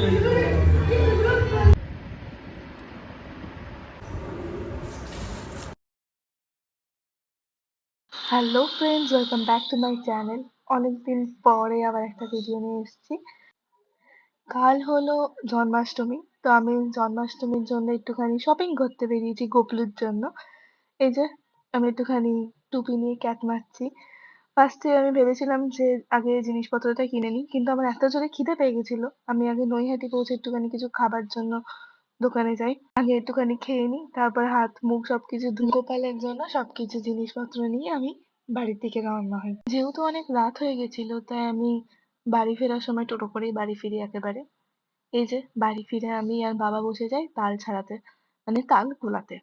Hello friends, welcome back to my channel. অনেকদিন পরে আবার একটা ভিডিও নিয়ে এসেছি। কাল হলো জন্মাষ্টমী, তো আমি জন্মাষ্টমীর জন্য একটুখানি শপিং করতে বেরিয়েছি গোপলুর জন্য। এই যে আমি একটুখানি টুপি নিয়ে ক্যাট মারছি। ফার্স্টে আমি ভেবেছিলাম যে আগে জিনিসপত্রটা কিনে নিই, কিন্তু আমার এত জোরে খিদে পেয়ে গেছিল, আমি আগে নৈহাটি পৌঁছে একটুখানি কিছু খাবার জন্য দোকানে যাই। আগে একটুখানি খেয়ে নিই, তারপর হাত মুখ সবকিছু ধুয়ে গোপালের জন্য সবকিছু জিনিসপত্র নিয়ে আমি বাড়ির দিকে রওনা হই। যেহেতু অনেক রাত হয়ে গেছিল, তাই আমি বাড়ি ফেরার সময় টোটো করেই বাড়ি ফিরি একেবারে। এই যে বাড়ি ফিরে আমি আর বাবা বসে যাই তাল ছাড়াতে, মানে তাল গোলাতে।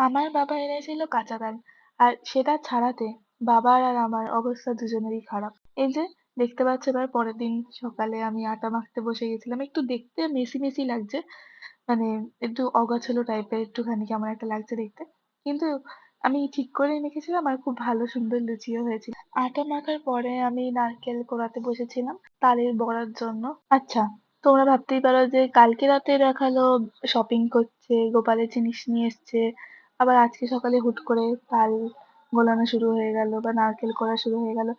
আমার বাবা এনেছিল কাঁচা তাল, আর সেটা ছাড়াতে বাবার আর আমার অবস্থা দুজনেরই খারাপ। এই যে দেখতে পাচ্ছ, এবার পরের দিন সকালে আমি আটা মাখতে বসে গেছিলাম। একটু দেখতে মেসি মেসি লাগছে, মানে একটু অগোছালো টাইপের, একটুখানি কেমন একটা লাগছে দেখতে, কিন্তু আমি ঠিক করেই মেখেছিলাম আর খুব ভালো সুন্দর লুচিও হয়েছিল। আটা মাখার পরে আমি নারকেল কোড়াতে বসেছিলাম তালের বড়ার জন্য। আচ্ছা, তোমরা ভাবতেই পারো যে কালকে রাতে দেখালো শপিং করছে, গোপালের জিনিস নিয়ে এসছে, আবার আজকে সকালে হুট করে তাল গোলানো শুরু হয়ে গেল বা নারকেল কোড়া শুরু হয়ে গেল।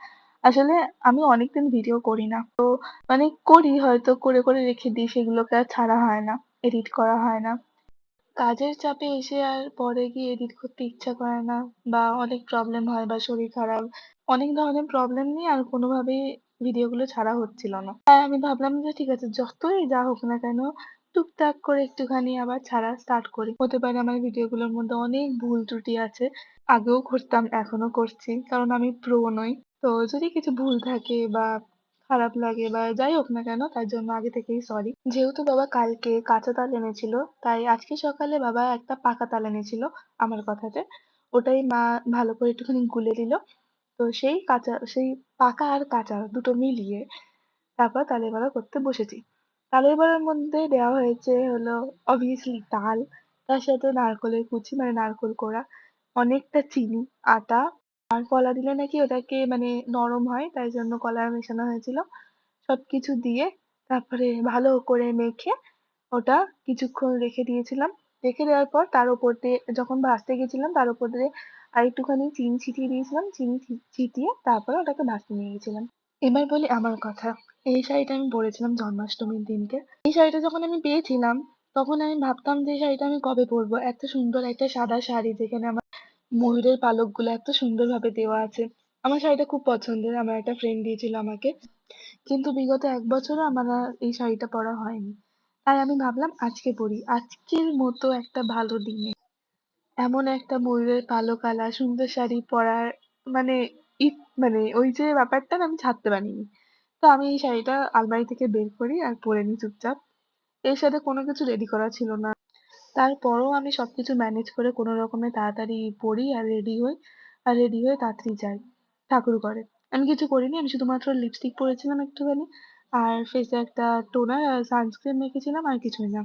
আসলে আমি অনেকদিন ভিডিও করি না, তো মানে করি হয়তো, করে করে রেখে দিই, সেগুলোকে আর ছাড়া হয় না, এডিট করা হয় না। কাজের চাপে এসে আর পরে গিয়ে এডিট করতে ইচ্ছা করে না, বা অনেক প্রবলেম হয় বা শরীর খারাপ, অনেক ধরনের প্রবলেম নিয়ে আর কোনোভাবেই ভিডিওগুলো ছাড়া হচ্ছিল না। তাই আমি ভাবলাম যে ঠিক আছে, যতই যা হোক না কেন টুকটাক করে একটুখানি আবার ছাড়া স্টার্ট করি। হতে পারে আমার ভিডিওগুলোর মধ্যে অনেক ভুল ত্রুটি আছে, আগেও করতাম এখনো করছি, কারণ আমি প্রো নই। তো যদি কিছু ভুল থাকে বা খারাপ লাগে বা যাই হোক না কেন, তার জন্য আগে থেকেই সরি। যেহেতু বাবা কালকে কাঁচা তাল এনেছিল, তাই আজকে সকালে বাবা একটা পাকা তাল এনেছিল আমার কথাতে। ওটাই মা ভালো করে একটুখানি গুলে দিল। তো সেই পাকা আর কাঁচা দুটো মিলিয়ে তারপর তালের বড়া করতে বসেছি। তালের বড়ার মধ্যে দেওয়া হয়েছে হলো obviously তাল, তার সাথে নারকোলের কুচি মানে নারকোল কোড়া, অনেকটা চিনি, আটা, আর কলা দিলে নাকি ওটাকে মানে নরম হয়, তাই জন্য কলা মেশানো হয়েছিল। সবকিছু দিয়ে তারপরে ভালো করে মেখে ওটা কিছুক্ষণ রেখে দিয়েছিলাম। রেখে দেওয়ার পর তার উপর দিয়ে যখন ভাজতে গেছিলাম, তার উপর দিয়ে আরেকটুখানি চিনি ছিটিয়ে দিয়েছিলাম। চিনি ছিটিয়ে তারপরে ওটাকে ভাজতে নিয়ে গেছিলাম। এবার বলি আমার কথা। এই শাড়িটা আমি পরেছিলাম জন্মাষ্টমীর দিনকে। এই শাড়িটা যখন আমি পেয়েছিলাম, তখন আমি ভাবতাম যে এই শাড়িটা আমি কবে পরবো। এত সুন্দর একটা সাদা শাড়ি, যেখানে আমার ময়ূরের পালকগুলো এত সুন্দরভাবে দেওয়া আছে। আমার শাড়িটা খুব পছন্দের, আমার একটা ফ্রেন্ড দিয়েছিল আমাকে। কিন্তু বিগত ১ বছরও আমার আর এই শাড়িটা পরা হয়নি। তাই আমি ভাবলাম আজকে পরি। আজকের মতো একটা ভালো দিনে এমন একটা ময়ূরের পালক-আলা সুন্দর শাড়ি পরার মানে মানে ওই যে ব্যাপারটা না, আমি ছাড়তে পারিনি। তো আমি এই শাড়িটা আলমারি থেকে বের করি আর পরে নিই চুপচাপ। এর সাথে কোনো কিছু রেডি করা ছিল না। তারপরেও আমি সবকিছু ম্যানেজ করে কোনো রকমে তাড়াতাড়ি পড়ি আর রেডি হই। আর রেডি হয়ে তাড়াতাড়ি যাই ঠাকুরঘরে। আমি কিছু করিনি। আমি শুধুমাত্র লিপস্টিক পরেছিলাম একটুখানি। আর ফেসে একটা টোনার আর সানস্ক্রিন মেখেছিলাম, আর কিছুই না।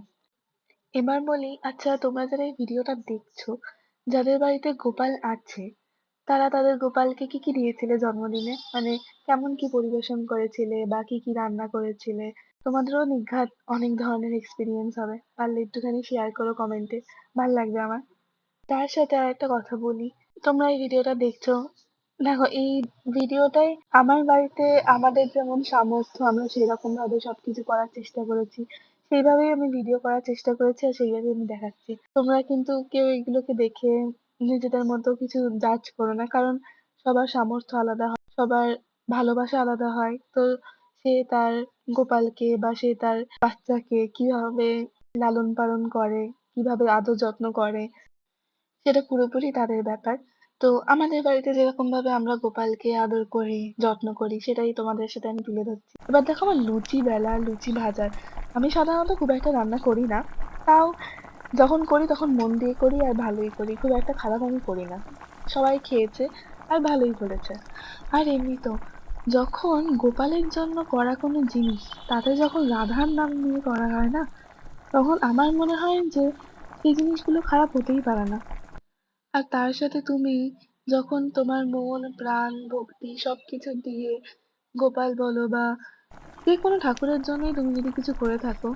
এবার বলি, আচ্ছা তোমরা যারা এই ভিডিওটা দেখছো, যাদের বাড়িতে গোপাল আছে, তারা তাদের গোপালকে কি কি দিয়েছিলে জন্মদিনে? মানে কেমন কি পরিবেশন করেছিলে বা কি কি রান্না করেছিলে? তোমাদেরও নির্ঘাত অনেক ধরনের এক্সপিরিয়েন্স হবে। পারলে একটুখানি শেয়ার করো কমেন্টে, ভাল লাগবে আমার। তার সাথে আরেকটা কথা বলি, তোমরা এই ভিডিওটা দেখছো, দেখো এই ভিডিওটায় আমার বাড়িতে আমাদের যেমন সামর্থ্য, আমরা সেরকম ভাবে সবকিছু করার চেষ্টা করেছি। সেইভাবেই আমি ভিডিও করার চেষ্টা করেছি আর সেইভাবেই আমি দেখাচ্ছি। তোমরা কিন্তু কেউ এগুলোকে দেখে নিজেদের মতো কিছু জাজ করো না, কারণ সবার সামর্থ্য আলাদা হয়, সবার ভালোবাসা আলাদা হয়। তো সে তার গোপালকে বা সে তার বাচ্চাকে কিভাবে লালন পালন করে, কিভাবে আদর যত্ন করে, সেটা পুরোপুরি তাদের ব্যাপার। তো আমাদের বাড়িতে যেরকম ভাবে আমরা গোপালকে আদর করি, যত্ন করি, সেটাই তোমাদের সাথে আমি তুলে ধরছি। এবার দেখো আমার লুচি বেলা, লুচি ভাজার, আমি সাধারণত খুব একটা রান্না করি না। তাও যখন করি তখন মন দিয়ে করি আর ভালোই করি। খুব একটা খারাপ আমি করি না। সবাই খেয়েছে আর ভালোই বলেছে। আর এমনিতেও যখন গোপালের জন্য করা কোনো জিনিস, তাতে যখন রাধার নাম নিয়ে করা হয় না, তখন আমার মনে হয় যে সেই জিনিসগুলো খারাপ হতেই পারে না। আর তার সাথে তুমি যখন তোমার মন, প্রাণ, ভক্তি সবকিছু দিয়ে গোপাল বলো বা যে কোনো ঠাকুরের জন্যই তুমি যদি কিছু করে থাকো,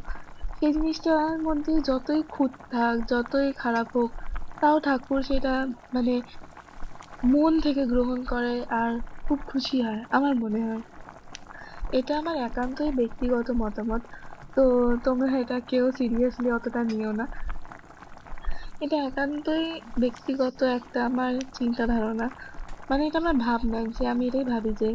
সেই জিনিসটার মধ্যে যতই খুঁত থাক, যতই খারাপ হোক, তাও ঠাকুর সেটা মানে মন থেকে গ্রহণ করে আর খুব খুশি হয় আমার মনে হয়। এটা আমার একান্তই ব্যক্তিগত মতামত। তো তোমরা এটা কেউ সিরিয়াসলি অতটা নিও না। এটা একান্তই ব্যক্তিগত একটা আমার চিন্তা ধারণা। মানে এটা আমার ভাবনা যে আমি এটাই ভাবি যে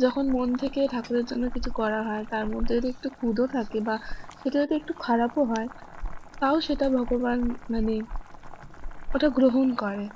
যখন মন থেকে ঠাকুরের জন্য কিছু করা হয় তার মধ্যে যদি একটু খুঁতও থাকে বা সেটা যদি একটু খারাপও হয়, তাও সেটা ভগবান মানে ওটা গ্রহণ করে।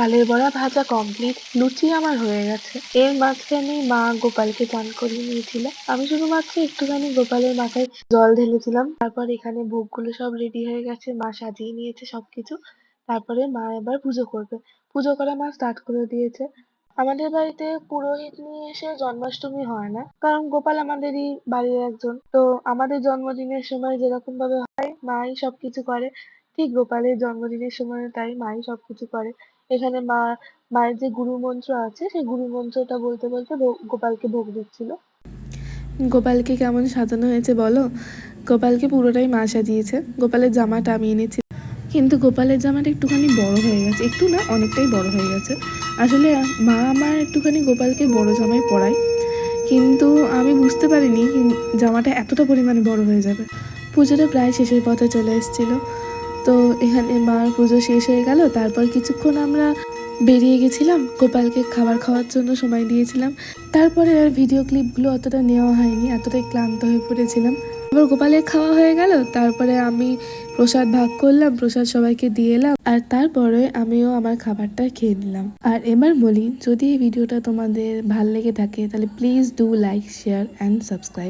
তালের বড়া ভাজা কমপ্লিট, লুচি আমার হয়ে গেছে। এর মাঝখানে মা গোপালকে চান করিয়ে নিয়েছিল। আমি শুধুমাত্র একটুখানি গোপালের মাথায় জল ঢেলেছিলাম। তারপর এখানে ভোগগুলো সব রেডি হয়ে গেছে, মা সাজিয়ে নিয়েছে সবকিছু। তারপরে মা এবার পুজো করবে। পুজো করা মা স্টার্ট করে দিয়েছে। আমাদের বাড়িতে পুরোহিত নিয়ে এসে জন্মাষ্টমী হয় না, কারণ গোপাল আমাদেরই বাড়ির একজন। তো আমাদের জন্মদিনের সময় যেরকম ভাবে হয় মাই সবকিছু করে, ঠিক গোপালের জন্মদিনের সময় তাই মাই সবকিছু করে। এখানে মায়ের যে গুরু মন্ত্র আছে সেই গুরু মন্ত্রটা বলতে বলতে গোপালকে ভোগ দিচ্ছিল। গোপালকে কেমন সাজানো হয়েছে বলো? গোপালকে পুরোটাই মা সাজিয়েছে। গোপালের জামাটা আমি এনেছি, কিন্তু গোপালের জামাটা একটুখানি বড় হয়ে গেছে, একটু না অনেকটাই বড় হয়ে গেছে। আসলে মা আমার একটুখানি গোপালকে বড় জামাই পরায়, কিন্তু আমি বুঝতে পারিনি জামাটা এতটা পরিমাণে বড় হয়ে যাবে। পুজোটা প্রায় শেষের পথে চলে এসেছিল। তো এখানে মার পুজো শেষ হয়ে গেল, তারপর কিছুক্ষণ আমরা বেরিয়ে গেছিলাম, গোপালকে খাবার খাওয়ার জন্য সময় দিয়েছিলাম। তারপরে আর ভিডিও ক্লিপগুলো অতটা নেওয়া হয়নি, এতটাই ক্লান্ত হয়ে পড়েছিলাম। আবার গোপালের খাওয়া হয়ে গেল, তারপরে আমি প্রসাদ ভাগ করলাম, প্রসাদ সবাইকে দিয়ে এলাম, আর তারপরে আমিও আমার খাবারটা খেয়ে নিলাম। আর এবার বলি, যদি এই ভিডিওটা তোমাদের ভাল লেগে থাকে তাহলে please do like, share and subscribe.